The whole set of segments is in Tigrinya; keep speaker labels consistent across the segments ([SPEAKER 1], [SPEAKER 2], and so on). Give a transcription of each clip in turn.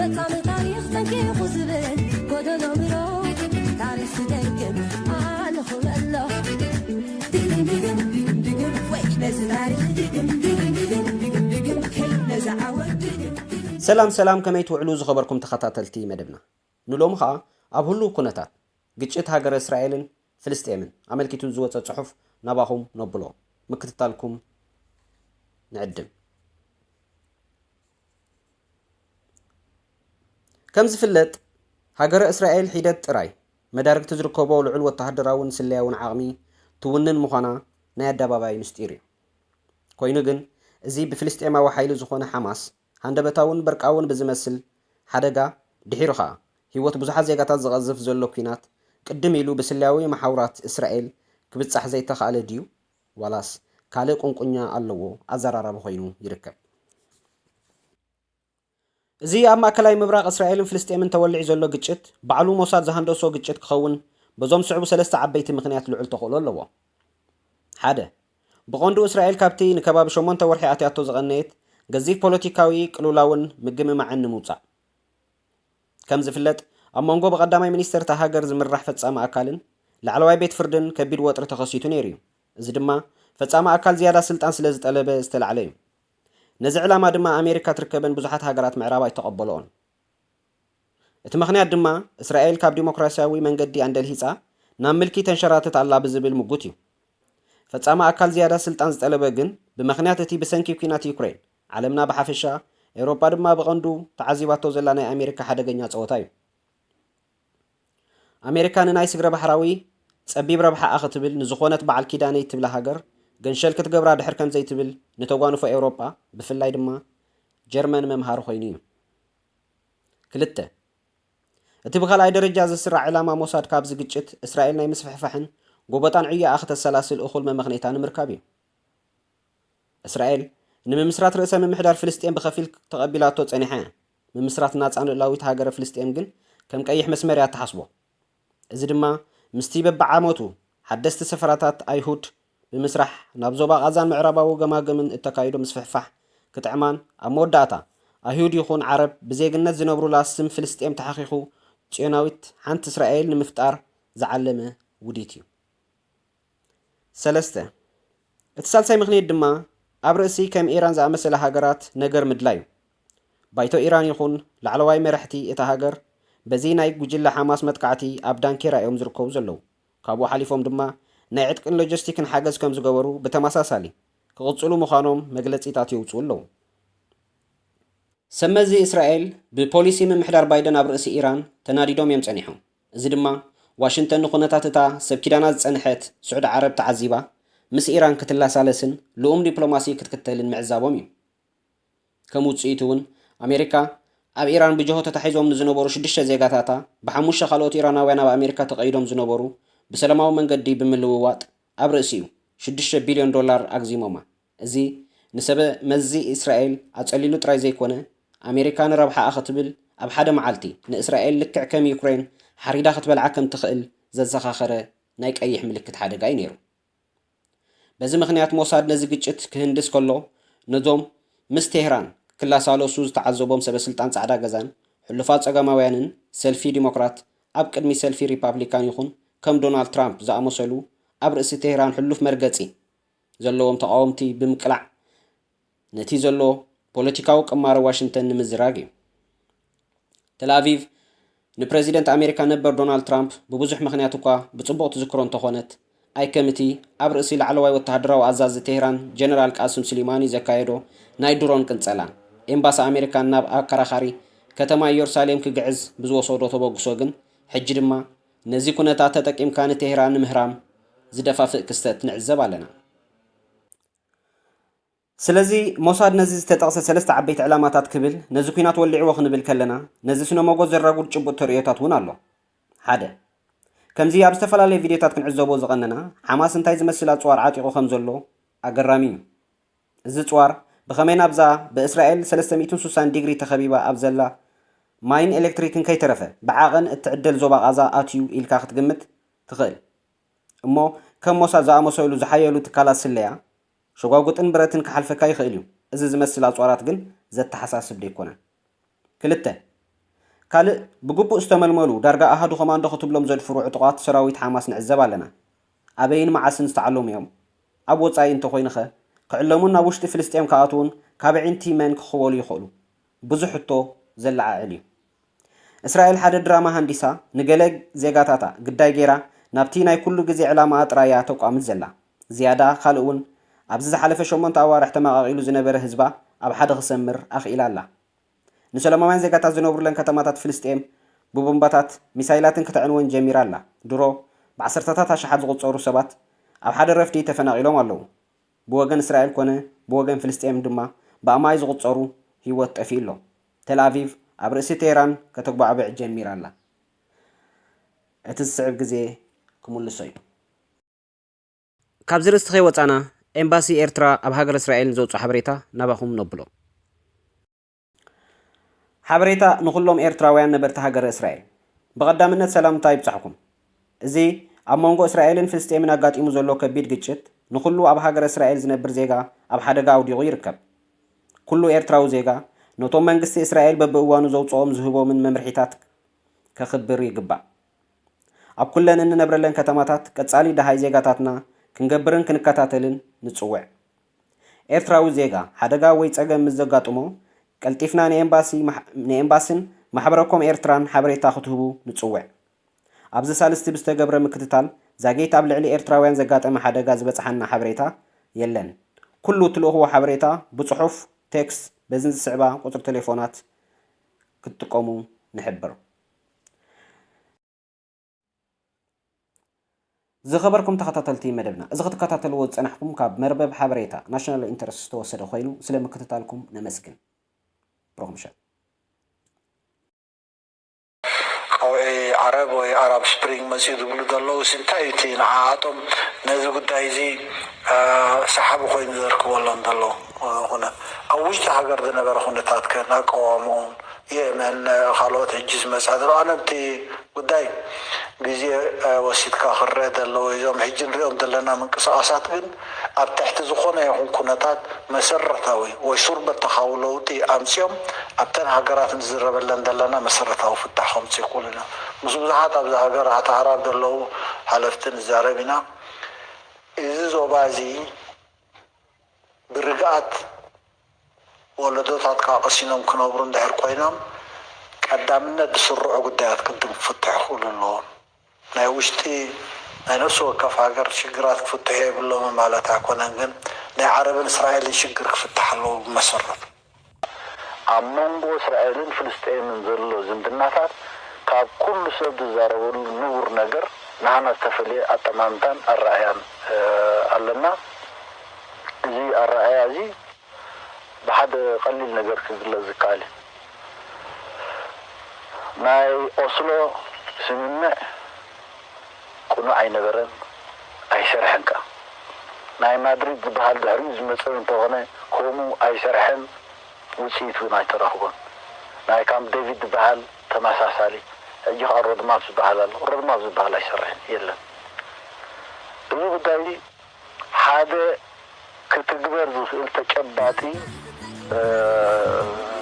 [SPEAKER 1] فصام تاريخ تنكي خزبل قدر عمره تعرف تدقم على خلالله دقم دقم دقم دقم ويش ناس تاريخ دقم دقم دقم دقم دقم كي نزع ودقم
[SPEAKER 2] سلام كما يتوعلو زخبركم تخطاتلتي مدبنا نلوم خا ኣብ ሁሉ ኩነታት ግጭት ሃገር እስራኤልን ፍልስጤምን ኣመልኪቱ ዝወፀ ጽሑፍ ናባኹም ነብሎ ምክትታልኩም ንዕድም ከም ዝፍለጥ ሃገር እስራኤል ሒደት ጥራይ መዳርግቲ ዝርከቦ ልዑል ወተሃደራውን ስለያውን ዓቕሚ ትውንን ምዃና ናይ ኣደባባይ ምስጢር እዩ ኮይኑ ግን እዚ ብፍልስጤማዊ ሓይሊ ዝኾነ ሓማስ ሃንደበታውን በርቃውን ብዝመስል ሓደጋ ድሒሩ ኸዓ ህይወት ብዙሓት ዜጋታት ዝቐዝፍ ዘሎ ኩናት ቅድም ኢሉ ብስልያዊ ማሕበራት እስራኤል ክብጻሕ ዘይተኻእለ ድዩ ዋላስ ካልእ ቁንቁኛ ኣለዎ ኣዘራራቢ ኮይኑ ይርከብ እዚ ኣብ ማእከላይ ምብራቕ እስራኤልን ፍልስጤምን ተወሊዑ ዘሎ ግጭት ባዕሉ ሞሳድ ዝሃንደሶ ግጭት ክኸውን በዞም ስዕቡ ሰለስተ ዓበይቲ ምኽንያት ልዑል ተኽእሎ ኣለዎ ሓደ ብቐንዱ እስራኤል ካብቲ ንከባቢ 8 ወርሒ ኣትያቶ ዝቐነየት ገዚፍ ፖለቲካዊ ቅልውላውን ምግምማዕን ንምውፃእ ከም ዝፍለጥ ኣብ መንጎ በቀዳማይ ሚኒስተር ሃገር ዝምራሕ ፈጻሚ ኣካልን ላዕለዋይ ቤት ፍርድን ከቢድ ወጥሪ ተኸሲቱ ነይሩ እዩ እዚ ድማ ፈጻሚ ኣካል ዝያዳ ስልጣን ስለ ዝጠለበ ዝተላዕለ እዩ ነዚ ዕላማ ድማ ኣሜሪካ ትርከበን ብዙሓት ሃገራት ምዕራብ ኣይተቐበሎን እቲ ምኽንያት ድማ እስራኤል ካብ ዲሞክራሲያዊ መንገዲ ኣንደልሂፃ ናብ ምልኪ ተንሸራተት ኣላ ብዝብል ምጉት እዩ ፈጻሚ ኣካል ዝያዳ ስልጣን ዝጠለበ ግን ብምኽንያት እቲ ብሰንኪ ኩናት ዩክሬን ዓለምና ብሓፈሻ ኤውሮፓ ድማ ብቐንዱ ተዓዚባቶ ዘላ ናይ ኣሜሪካ ሓደገኛ ፀወታ እዩ ኣሜሪካ ንናይ ስግረ ባሕራዊ ፀቢብ ረብሓ ክትብል ንዝኾነት በዓል ኪዳነይ ትብላ ሃገር ገንሸል ክትገብራ ድሕር ከም ዘይትብል ንተጓንፎ ኤውሮፓ ብፍላይ ድማ ጀርመን መምሃሪ ኮይኑ እዩ ክልተ እቲ ብኻልኣይ ደረጃ ዝስራዕ ዕላማ ሞሳድ ካብዚ ግጭት እስራኤል ናይ ምስፍሕፋሕን ጎበጣን ዕያኣ ክተሰላስል እኹል መምኽኔታ ንምርካብ እዩ እስራኤል ንምምስራት ርእሰ ምምሕዳር ፍልስጤም ብኸፊል ተቐቢላቶ ፀኒሓ ምምስራት ናፃ ልዕላዊት ሃገረ ፍልስጤም ግን ከም ቀይሕ መስመር እያ ተሓስቦ እዚ ድማ ምስቲ በብዓመቱ ሓደስቲ ሰፈራታት ኣይሁድ ብምስራሕ ናብ ዞባ ቃዛን ምዕራባዊ ገማገምን እተካይዶ ምስፍሕፋሕ ክጥዕማን ኣብ መወዳእታ ኣይሁድ ይኹን ዓረብ ብዜግነት ዝነብሩላ ስም ፍልስጤም ተሓኺኹ ጽዮናዊት ሓንቲ እስራኤል ንምፍጣር ዝዓለመ ውዲት እዩ ሰለስተ እቲ ሳልሳይ ምኽንያት ድማ ኣብ ርእሲ ከም ኢራን ዝኣመሰለ ሃገራት ነገር ምድላይ እዩ ባይቶ ኢራን ይኹን ላዕለዋይ መራሕቲ እታ ሃገር በዚ ናይ ጉጅለ ሓማስ መጥቃዕቲ ኣብ ዳንኬራ እዮም ዝርከቡ ዘለዉ ካብኡ ሓሊፎም ድማ ናይ ዕጥቅን ሎጂስቲክን ሓገዝ ከም ዝገበሩ ብተመሳሳሊ ክቕፅሉ ምዃኖም መግለፂታት የውፅኡ ኣለዉ ሰመዚ እስራኤል ብፖሊሲ ምምሕዳር ባይደን ኣብ ርእሲ ኢራን ተናዲዶም እዮም ፀኒሖም እዚ ድማ ዋሽንተን ንኹነታት እታ ሰብ ኪዳና ዝፀንሐት ስዑድ ዓረብ ተዓዚባ ምስ ኢራን ክትላሳለስን ልኡም ዲፕሎማሲ ክትክተልን ምዕዛቦም እዩ ከም ውፅኢት እውን ኣሜሪካ ኣብ ኢራን ብጅሆ ተታሒዞም ዝነበሩ 6 ዜጋታታ ብሓሙሽተ ካልኦት ኢራናውያን ኣብ ኣሜሪካ ተቐይዶም ዝነበሩ ብሰላማዊ መንገዲ ብምልውዋጥ ኣብ ርእሲ እዩ $6 ቢልዮን ኣግዚሞማ እዚ ንሰበ መዚ እስራኤል ኣፀሊሉ ጥራይ ዘይኮነ ኣሜሪካ ንረብሓ ክትብል ኣብ ሓደ መዓልቲ ንእስራኤል ልክዕ ከም ዩክሬን ሓሪዳ ክትበልዓ ከም ትኽእል ዘዘኻኸረ ናይ ቀይሕ ምልክት ሓደጋ እዩ ነይሩ በዚ ምኽንያት ሞሳድ ነዚ ግጭት ክህንድስ ከሎ ነዞም ምስ ቴህራን ክላሳለሱ ዝተዓዘቦም ሰበስልጣን ጻዕዳ ገዛን ሕሉፋት ፀገማውያንን ሰልፊ ዲሞክራት ኣብ ቅድሚ ሰልፊ ሪፓብሊካን ይኹን ከም ዶናልድ ትራምፕ ዝኣመሰሉ ኣብ ርእሲ ቴህራን ሕሉፍ መርገፂ ዘለዎም ተቃወምቲ ብምቅላዕ ነቲ ዘሎ ፖለቲካዊ ቅማረ ዋሽንተን ንምዝራግ እዩ ተልኣቪቭ ንፕሬዚደንት ኣሜሪካ ነበር ዶናልድ ትራምፕ ብብዙሕ ምኽንያት እኳ ብፅቡቅ ትዝክሮ እንተኾነት ኣይ ከምቲ ኣብ ርእሲ ላዕለዋይ ወተሃደራዊ ኣዛዚ ቴህራን ጀነራል ቃስም ስሊማኒ ዘካየዶ ናይ ድሮን ቅንፀላ ኤምባሲ ኣሜሪካ ናብ ኣከራኻሪ ከተማ ኢየሩሳሌም ክግዕዝ ብዝወሰዶ ተበግሶ ግን ሕጂ ድማ ነዚ ኩነታት ተጠቂምካ ንቴህራን ምህራም ዝደፋፍእ ክስተት ንዕዘብ ኣለና ስለዚ ሞሳድ ነዚ ዝተጠቕሰ ሰለስተ ዓበይቲ ዕላማታት ክብል ነዚ ኩናት ወሊዕዎ ክንብል ከለና ነዚ ስነ መጎዝ ዘራጉድ ጭቡጥ ተርእዮታት እውን ኣሎ ሓደ ከምዚ ኣብ ዝተፈላለየ ቪድዮታት ክንዕዘቦ ዝቐነና ሓማስ እንታይ ዝመስል ኣፅዋር ዓጢቑ ከም ዘሎ ኣገራሚ እዩ እዚ ፅዋር ብኸመይ ናብዛ ብእስራኤል 360 ዲግሪ ተኸቢባ ኣብ ዘላ ማይን ኤሌክትሪክን ከይተረፈ ብዓቐን እትዕደል ዞባ ቃዛ ኣትዩ ኢልካ ክትግምት ትኽእል እሞ ከም ሞሳድ ዝኣመሰሉ ዝሓየሉ ትካላት ስለያ ሸጓጉጥን ብረትን ክሓልፈካ ይኽእል እዩ እዚ ዝመስል ኣፅዋራት ግን ዘተሓሳስብ ደይኮነ ክልተ ካልእ ብግቡእ ዝተመልመሉ ዳርጋ ኣሃዱ ኮማንዶ ክትብሎም ዘድፍሩ ዕጡቓት ሰራዊት ሓማስ ንዕዘብ ኣለና ኣበይን መዓስን ዝተዓለሙ እዮም ኣብ ወፃኢ እንተኮይንኸ ክዕለሙን ናብ ውሽጢ ፍልስጤም ከኣትውን ካብ ዒንቲ መን ክኽበሉ ይኽእሉ ብዙሕ ሕቶ ዘለዓዕል እዩ እስራኤል ሓደ ድራማ ሃንዲሳ ንገለ ዜጋታታ ግዳይ ጌራ ናብቲ ናይ ኩሉ ግዜ ዕላማ ጥራያ ተቋምት ዘላ ዝያዳ ካልእ እውን ኣብዚ ዝሓለፈ 8 ኣዋርሕ ተመቓቒሉ ዝነበረ ህዝባ ኣብ ሓደ ክሰምር ኣኽኢላ ኣላ ንሰላማውያን ዜጋታት ዝነብሩለን ከተማታት ፍልስጤም ብቦምባታት ሚሳይላትን ክትዕንወን ጀሚራ ኣላ ድሮ ብዓሰርተታት ኣሽሓት ዝቑፀሩ ሰባት ኣብ ሓደ ረፍዲ ተፈናቒሎም ኣለዉ ብወገን እስራኤል ኮነ ብወገን ፍልስጤም ድማ ብኣማይ ዝቑፀሩ ህይወት ጠፊኡ ኣሎ ተልኣቪቭ ኣብ ርእሲ ቴህራን ከተጓዕብዕ ጀሚራ ኣላ እቲ ዝስዕብ ግዜ ክምልሶ እዩ ካብ ዝርስቲ ከይወፃና ኤምባሲ ኤርትራ ኣብ ሃገር እስራኤል ዘውፅኦ ሓበሬታ ናባኹም ነብሎ ሓበሬታ ንኩሎም ኤርትራውያን ነበርቲ ሃገር እስራኤል ብቐዳምነት ሰላምታ ይብፃሕኩም እዚ ኣብ መንጎ እስራኤልን ፍልስጤምን ኣጋጢሙ ዘሎ ከቢድ ግጭት ንኩሉ ኣብ ሃገር እስራኤል ዝነብር ዜጋ ኣብ ሓደጋ ኣውዲቑ ይርከብ ኩሉ ኤርትራዊ ዜጋ ነቶም መንግስቲ እስራኤል በብእዋኑ ዘውፅኦም ዝህቦምን መምርሒታት ከኽብር ይግባእ ኣብ ኩለን እንነብረለን ከተማታት ቀጻሊ ደሃይ ዜጋታትና ክንገብርን ክንከታተልን ንጽውዕ ኤርትራዊ ዜጋ ሓደጋ ወይ ፀገም ምስ ዘጋጥሞ ቀልጢፍና ንኤምባስን ማሕበረኮም ኤርትራን ሓበሬታ ክትህቡ ንጽውዕ ኣብዚ ሳልስቲ ብዝተገብረ ምክትታል ዛጌት ኣብ ልዕሊ ኤርትራውያን ዘጋጠመ ሓደጋ ዝበፅሓና ሓበሬታ የለን ኩሉ ትልእኽዎ ሓበሬታ ብጽሑፍ ቴክስት በዝን ዝስዕባ ቁፅሪ ቴሌፎናት ክትጥቀሙ ንሕብር ዝኸበርኩም ተኸታተልቲ መደብና እዚ ክትከታተልዎ ዝፀናሕኩም ካብ መርበብ ሓበሬታ ናሽናል ኢንተረስት ዝተወሰደ ኮይኑ ስለምክትታልኩም ነመስግን ፕሮምሽን
[SPEAKER 3] ቀውዒ ዓረብ ወይ ኣራብ ስፕሪንግ መፅኡ ዝብሉ ዘለዉ እንታይ እቲ ንዓኣቶም ነዚ ጉዳይ እዚ ሰሓቢ ኮይኑ ዘርክበሎም ዘሎ ኩነት ኣብ ውሽጢ ሃገር ዝነበረ ኩነታት ከናቀዋምኦም የመን ካልኦት ሕጂ ዝመፅኣ ዘሎ ኣነ እቲ ጉዳይ ግዜ ወሲድካ ክረአ ዘለዎ እዞም ሕጂ ንሪኦም ዘለና ምንቅስቃሳት ግን ኣብ ትሕቲ ዝኾነ ይኹን ኩነታት መሰረታዊ ወይ ሱርበተኻዊ ለውጢ ኣምፅኦም ኣብተን ሃገራት ንዝረበለን ዘለና መሰረታዊ ፍታሕ ከምፅእ ይኽእሉ ኢና ምስ ብዙሓት ኣብዚ ሃገራት ኣዕራብ ዘለዉ ሓለፍቲ ንዛረብ ኢና እዚ ዞባ እዚ ብርግኣት ወለዶታት ካቐሲኖም ክነብሩ እንድሕር ኮይኖም ቀዳምነት ዝስርዑ ጉዳያት ቅድም ክፍትሕ ይኽእሉ ኣለዎም ናይ ውሽጢ ናይ ነፍሲ ወከፍ ሃገር ሽግራት ክፍትሑ የብሎም ማለት ኣይኮነን ግን ናይ ዓረብን እስራኤልን ሽግር ክፍትሕ ኣለዎ ብመሰረቱ ኣብ መንጎ እስራኤልን ፍልስጤምን ዘሎ ዝምድናታት ካብ ኩሉ ሰብ ዝዛረበሉ ንቡር ነገር ንሓና ዝተፈለየ ኣጠማምታን ኣረኣያን ኣለና እዚ ኣረኣያ እዚ ብሓደ ቀሊል ነገር ክግለጽ ዝከኣል ናይ ኦስሎ ስምምዕ ቁኑዕ ኣይነበረን ኣይሰርሐን ከ ናይ ማድሪድ ዝበሃል ድሕሪኡ ዝመፅእ እንተኾነ ከምኡ ኣይሰርሐን ውፅኢት እውን ኣይተረኽቦን ናይ ካምፕ ዴቪድ ዝበሃል ተመሳሳሊ ሕጂ ከዓ ሮድማፕ ዝበሃል ኣሎ ሮድማፕ ዝበሃል ኣይሰርሕን የለን እዚ ጉዳይ ሓደ ክትግበር ዝኽእል ተጨባጢ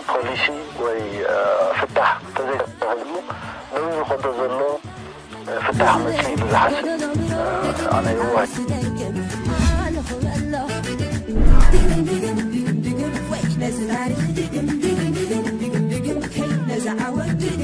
[SPEAKER 3] ፖሊሲ ወይ ፍታሕ ተዘይተኸድሉ በዚ ዝኸዶ ዘሎ ፍታሕ መፅኢ ኢሉ ዝሓስብ ኣነ ይዋይ
[SPEAKER 1] نزل عارف دقم دقم دقم دقم دقم كي نزع ودي